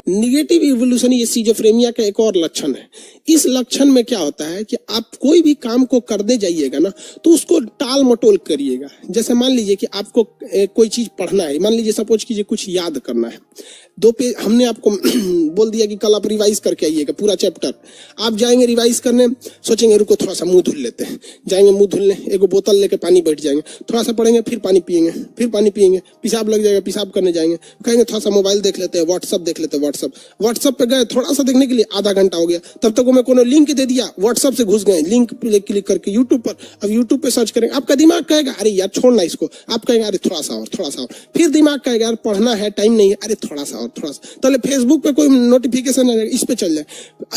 Negative evolution ये schizophrenia का एक और लक्षण है। इस लक्षण में क्या होता है कि आप कोई भी काम को करने जाइएगा ना तो उसको टाल मटोल करिएगा। जैसे मान लीजिए कि आपको कोई चीज पढ़ना है, मान लीजिए सपोज कीजिए कुछ याद करना है, 2 पेज हमने आपको बोल दिया कि कल आप रिवाइज करके आइएगा पूरा चैप्टर। आप जाएंगे रिवाइज करने, सोचेंगे रुको थोड़ा सा मुंह धुल लेते हैं, जाएंगे मुंह धुलने, एक बोतल लेके पानी बैठ जाएंगे, थोड़ा सा पढ़ेंगे, फिर पानी पिएंगे, फिर पानी पिएंगे, पेशाब लग जाएगा, पेशाब करने जाएंगे, कहेंगे थोड़ा सा मोबाइल देख लेते हैं, व्हाट्सअप देख लेते हैं। व्हाट्सअप पे गए, थोड़ा सा देखने के लिए आधा घंटा हो गया, तब तक मैं कोनो लिंक दे दिया, व्हाट्सअप से घुस गए, लिंक पे क्लिक करके यूट्यूब पर, अब यूट्यूब पे सर्च करेंगे, आपका दिमाग कहेगा अरे यार छोड़ना इसको, आप कहेंगे अरे थोड़ा सा और, फिर दिमाग कहेगा यार पढ़ना है, टाइम नहीं है, अरे थोड़ा सा और, तो फेसबुक पे कोई नोटिफिकेशन है इस पे चल जाए।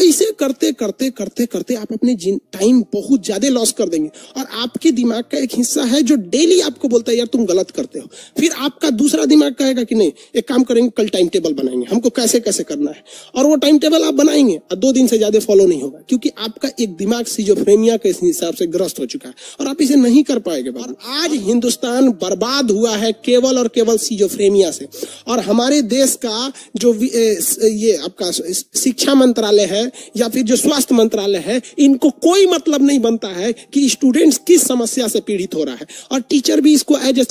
ऐसे करते करते करते करते आप अपने टाइम बहुत ज्यादा लॉस कर देंगे। और आपके दिमाग का एक हिस्सा है जो डेली आपको बोलता है यार तुम गलत करते हो, फिर आपका दूसरा दिमाग कहेगा कि नहीं एक काम करेंगे, कल टाइम टेबल बनाएंगे, हमको कैसे कैसे करना है, और वो टाइम टेबल आप बनाएंगे और 2 दिन से ज्यादा फॉलो नहीं होगा, क्योंकि आपका एक दिमाग सिजोफ्रेनिया के हिसाब से ग्रस्त हो चुका है और आप इसे नहीं कर पाएंगे। और आज हिंदुस्तान बर्बाद हुआ है केवल और केवल सिजोफ्रेनिया से। और हमारे देश का जो ये आपका शिक्षा मंत्रालय है या फिर जो स्वास्थ्य मंत्रालय है, इनको कोई मतलब नहीं बनता है कि स्टूडेंट्स किस समस्या से पीड़ित हो रहा है, और टीचर भी इसको एज ए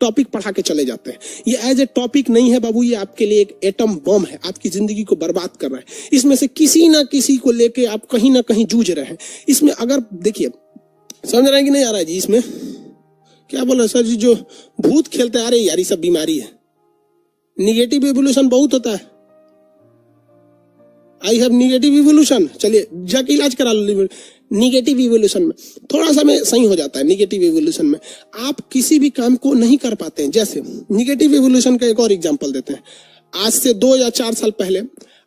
टॉपिक पढ़ा के चले जाते हैं। ये एज ए टॉपिक नहीं है बाबू, ये आपके लिए एक एटम बम है, आपकी जिंदगी को बर्बाद कर रहा है। इसमें से किसी ना किसी को लेके आप कहीं ना कहीं जूझ रहे हैं। इसमें अगर देखिए समझ रहे हैं कि नहीं आ रहा है जी, इसमें क्या बोल रहे सर जी, जो भूत खेलते आ रहे यार, ये सब बीमारी है। निगेटिव इवोल्यूशन बहुत होता है, आई हैव निगेटिव इवोल्यूशन, चलिए जाके इलाज करा लो। निगेटिव इवोल्यूशन में थोड़ा सा में सही हो जाता है। निगेटिव इवोल्यूशन में आप किसी भी काम को नहीं कर पाते हैं। जैसे निगेटिव इवोल्यूशन का एक और एग्जांपल देते हैं। आज से 2 या 4 साल पहले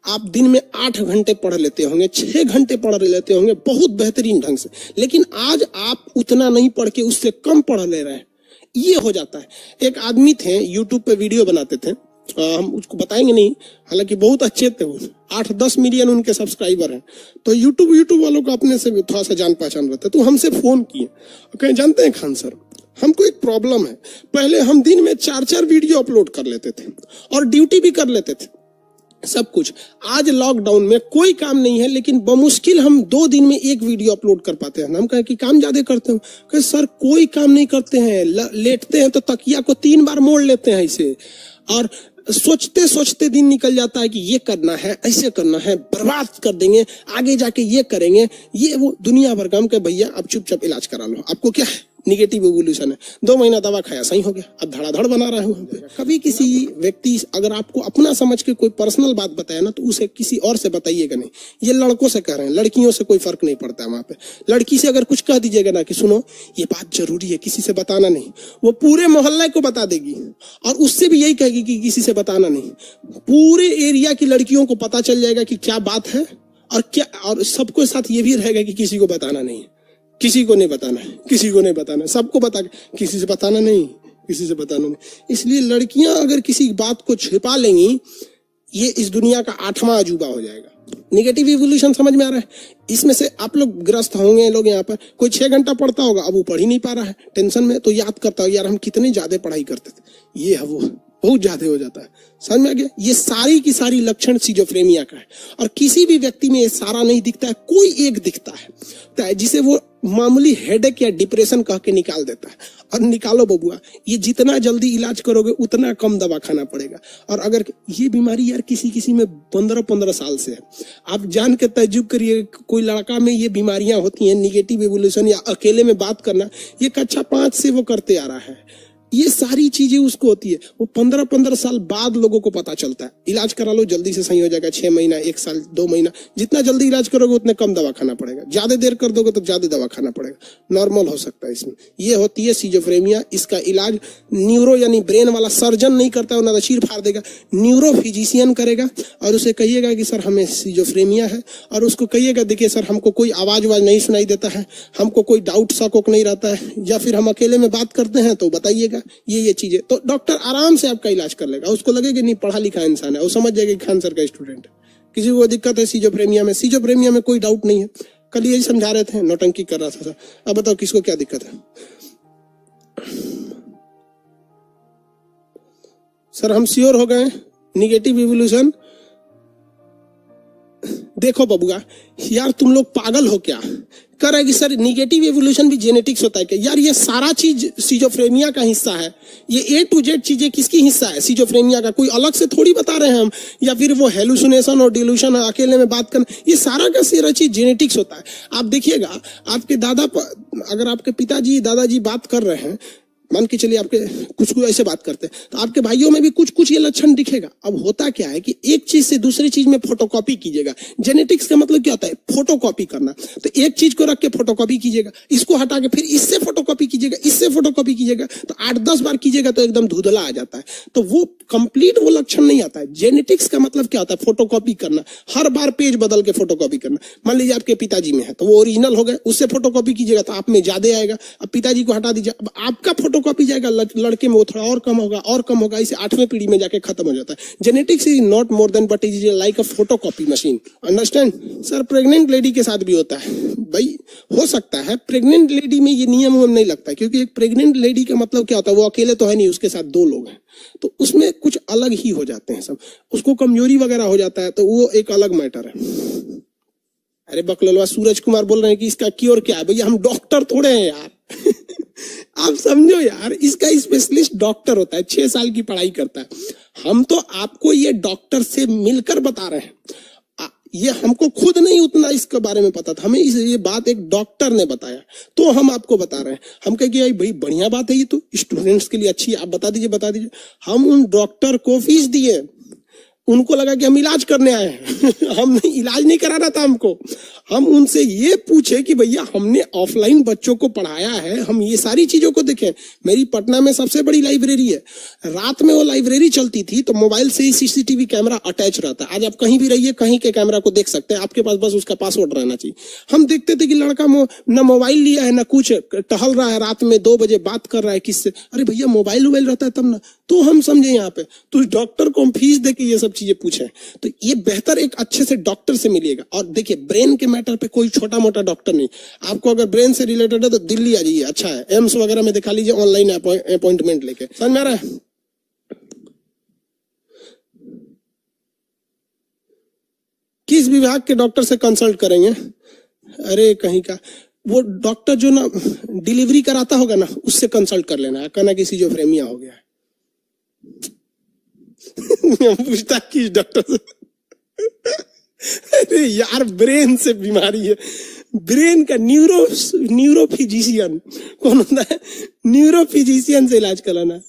आप दिन में 8 घंटे पढ़ लेते होंगे, 6 घंटे पढ़ लेते होंगे बहुत बेहतरीन ढंग से, लेकिन आज आप उतना नहीं पढ़ के उससे कम पढ़ ले रहे हैं। ये हो जाता है। एक आदमी थे यूट्यूब पे वीडियो बनाते थे, हम उसको बताएंगे नहीं, हालांकि बहुत अच्छे थे वो, 8-10 मिलियन उनके सब्सक्राइबर हैं। तो यूट्यूब वालों को अपने से थोड़ा सा जान पहचान रहता है, तो हमसे फोन किए, कहें जानते हैं खान सर हमको एक प्रॉब्लम है, पहले हम दिन में 4-4 वीडियो अपलोड कर लेते थे और ड्यूटी भी कर लेते थे सब कुछ। आज लॉकडाउन में कोई काम नहीं है, लेकिन बमुश्किल हम 2 दिन में 1 वीडियो अपलोड कर पाते हैं। हम कहें कि काम ज्यादा करते हो, कहे सर कोई काम नहीं करते हैं, लेटते हैं तो तकिया को 3 बार मोड़ लेते हैं ऐसे, और सोचते सोचते दिन निकल जाता है कि ये करना है, ऐसे करना है, बर्बाद कर देंगे, आगे जाके ये करेंगे, ये वो दुनिया भर काम के। भैया आप चुपचाप इलाज करा लो, आपको क्या है निगेटिव इवोल्यूशन है, 2 महीना दवा खाया सही हो गया, अब धड़ाधड़ बना रहा हूँ। कभी किसी व्यक्ति अगर आपको अपना समझ के कोई पर्सनल बात बताया ना, तो उसे किसी और से बताइएगा नहीं। ये लड़कों से कह रहे हैं, लड़कियों से कोई फर्क नहीं पड़ता है वहां पे। लड़की से अगर कुछ कह दीजिएगा ना कि सुनो ये बात जरूरी है, किसी से बताना नहीं, वो पूरे मोहल्ले को बता देगी, और उससे भी यही कहेगी कि किसी से बताना नहीं। पूरे एरिया की लड़कियों को पता चल जाएगा कि क्या बात है, और क्या, और सबको साथ ये भी रहेगा कि किसी को बताना नहीं, किसी को नहीं बताना है, किसी को नहीं बताना है, सबको बता, किसी से बताना नहीं, किसी से बताना नहीं। इसलिए लड़कियां अगर किसी बात को छिपा लेंगी, ये इस दुनिया का 8वां अजूबा हो जाएगा। निगेटिव इवोल्यूशन समझ में आ रहा है? इसमें से आप लोग ग्रस्त होंगे। लोग यहाँ पर कोई 6 घंटा पढ़ता होगा, अब वो पढ़ ही नहीं पा रहा है टेंशन में, तो याद करता होगा यार हम कितने ज्यादा पढ़ाई करते थे, ये है वो बहुत ज्यादा हो जाता है। समझ में आ गया? ये सारी की सारी लक्षण सिजोफ्रेनिया का है, और किसी भी व्यक्ति में ये सारा नहीं दिखता है, कोई एक दिखता है जिसे वो मामूली हेडेक या डिप्रेशन कह के निकाल देता है। और निकालो बबुआ, ये जितना जल्दी इलाज करोगे उतना कम दवा खाना पड़ेगा। और अगर ये बीमारी यार किसी में 15-15 साल से है, आप जान के तजुब करिए, कोई लड़का में ये बीमारियां होती हैं निगेटिव इवोल्यूशन या अकेले में बात करना, ये कक्षा 5 से वो करते आ रहा है। ये सारी चीजें उसको होती है, वो 15-15 साल बाद लोगों को पता चलता है। इलाज करा लो जल्दी से सही हो जाएगा, 6 महीना, 1 साल, 2 महीना, जितना जल्दी इलाज करोगे उतने कम दवा खाना पड़ेगा, ज्यादा देर कर दोगे तो ज्यादा दवा खाना पड़ेगा, नॉर्मल हो सकता है इसमें। ये होती है सिजोफ्रेनिया। इसका इलाज न्यूरो यानी ब्रेन वाला सर्जन नहीं करता है, ना चीर फाड़ देगा, न्यूरो फिजिशियन करेगा, और उसे कहिएगा कि सर हमें सिजोफ्रेनिया है, और उसको कहिएगा देखिए सर हमको कोई आवाज नहीं सुनाई देता है, हमको कोई डाउट शक नहीं रहता है, या फिर हम अकेले में बात करते हैं तो बताइएगा ये चीजें, तो डॉक्टर आराम से आपका इलाज कर लेगा। उसको लगेगा नहीं पढ़ा लिखा इंसान है, वो समझ जाएगा कि खान सर का स्टूडेंट है। किसी को दिक्कत है सिजोफ्रेनिया में, सिजोफ्रेनिया में कोई डाउट नहीं है। कल यही समझा रहे थे, नौटंकी कर रहा था सर। अब बताओ किसको क्या दिक्कत है? सर हम श्योर हो गए निगेटिव इवोल्यूशन देखो बबुआ, यार तुम लोग पागल हो क्या? कर रहे कि सर निगेटिव एवोल्यूशन भी जेनेटिक्स होता है क्या? यार ये सारा चीज सिजोफ्रेनिया का हिस्सा है। ये A to Z चीजें किसकी हिस्सा है? सिजोफ्रेनिया का। कोई अलग से थोड़ी बता रहे हैं हम, या फिर वो हेलुसिनेशन और डिल्यूशन अकेले में बात करना, ये सारा का सारा चीज जेनेटिक्स होता है। आप देखिएगा, आपके अगर आपके पिताजी दादाजी बात कर रहे हैं, मान के चलिए आपके कुछ ऐसे बात करते हैं, तो आपके भाइयों में भी कुछ कुछ ये लक्षण दिखेगा। अब होता क्या है कि एक चीज से दूसरी चीज में फोटोकॉपी कीजिएगा। जेनेटिक्स का मतलब क्या होता है? फोटोकॉपी करना। तो एक चीज को रख के फोटोकॉपी कीजिएगा, इसको हटा के फिर इससे फोटोकॉपी कीजिएगा, इससे फोटोकॉपी कीजिएगा, तो 8-10 बार कीजिएगा तो एकदम धुंधला आ जाता है। तो वो कंप्लीट वो लक्षण नहीं आता है। जेनेटिक्स का मतलब क्या होता है? फोटोकॉपी करना, हर बार पेज बदल के फोटोकॉपी करना। मान लीजिए आपके पिताजी में है तो वो ओरिजिनल हो गए, उससे फोटोकॉपी कीजिएगा तो आप में ज्यादा आएगा। अब पिताजी को हटा दीजिए, अब आपका फोटोकॉपी जाएगा, लड़के में वो थोड़ा और कम होगा और कम होगा, इसे 8वें पीढ़ी में जाके खत्म हो जाता है। Genetics is not more than but is like a photocopy machine. Understand? Sir pregnant lady के साथ भी होता है भाई, हो सकता है। प्रेग्नेंट लेडी में ये नियम नहीं लगता, क्योंकि एक प्रेग्नेंट लेडी का मतलब क्या होता है? वो अकेले तो है नहीं, उसके साथ 2 लोग हैं, तो उसमें कुछ अलग ही हो जाते हैं सब। उसको कमजोरी वगैरह हो जाता है तो वो एक अलग मैटर है। अरे बकलोलवा, सूरज कुमार बोल रहे हैं कि इसका क्योर क्या है? भैया हम डॉक्टर थोड़े हैं यार। आप समझो यार, इसका स्पेशलिस्ट डॉक्टर होता है, 6 साल की पढ़ाई करता है। हम तो आपको ये डॉक्टर से मिलकर बता रहे हैं, ये हमको खुद नहीं उतना इसके बारे में पता था, हमें ये बात एक डॉक्टर ने बताया तो हम आपको बता रहे हैं। हम कहे कि भाई बढ़िया बात है, ये तो स्टूडेंट्स के लिए अच्छी है, आप बता दीजिए। हम उन डॉक्टर को फीस दिए, उनको लगा कि हम इलाज करने आए हैं। हम नहीं, इलाज नहीं कराना था हमको। हम उनसे ये पूछे कि भैया हमने ऑफलाइन बच्चों को पढ़ाया है, हम ये सारी चीजों को देखें। मेरी पटना में सबसे बड़ी लाइब्रेरी है, रात में वो लाइब्रेरी चलती थी तो मोबाइल से ही सीसीटीवी कैमरा अटैच रहता है। आज आप कहीं भी रहिए, कहीं के कैमरा को देख सकते हैं, आपके पास बस उसका पासवर्ड रहना चाहिए। हम देखते थे कि लड़का न मोबाइल लिया है, न कुछ, टहल रहा है रात में 2 बजे, बात कर रहा है किससे। अरे भैया मोबाइल रहता है तब ना, तो हम समझे यहाँ पे तो डॉक्टर को हम फीस दे के ये सब चीजें पूछे। तो ये बेहतर एक अच्छे से डॉक्टर से मिलिएगा। और देखिए ब्रेन के मैटर पे कोई छोटा मोटा डॉक्टर नहीं, आपको अगर ब्रेन से रिलेटेड है तो दिल्ली आ जाइए, अच्छा है, एम्स वगैरह में दिखा लीजिए, ऑनलाइन अपॉइंटमेंट लेके। समझ में आ रहा है? किस विभाग के डॉक्टर से कंसल्ट करेंगे? अरे कहीं का वो डॉक्टर जो ना डिलीवरी कराता होगा ना, उससे कंसल्ट कर लेना, कहना कि सिजोफ्रेनिया हो गया है। पूछता किस डॉक्टर से? अरे यार ब्रेन से बीमारी है, ब्रेन का न्यूरोफिजिशियन कौन होता है? न्यूरोफिजिशियन से इलाज कराना।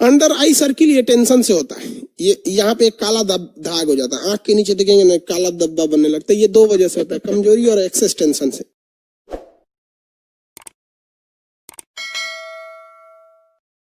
अंडर आई सर्किल ये टेंशन से होता है, ये यहाँ पे एक काला दाग हो जाता है, आंख के नीचे देखेंगे ना काला धब्बा बनने लगता है, ये 2 वजह से होता है, कमजोरी और एक्सेस टेंशन से।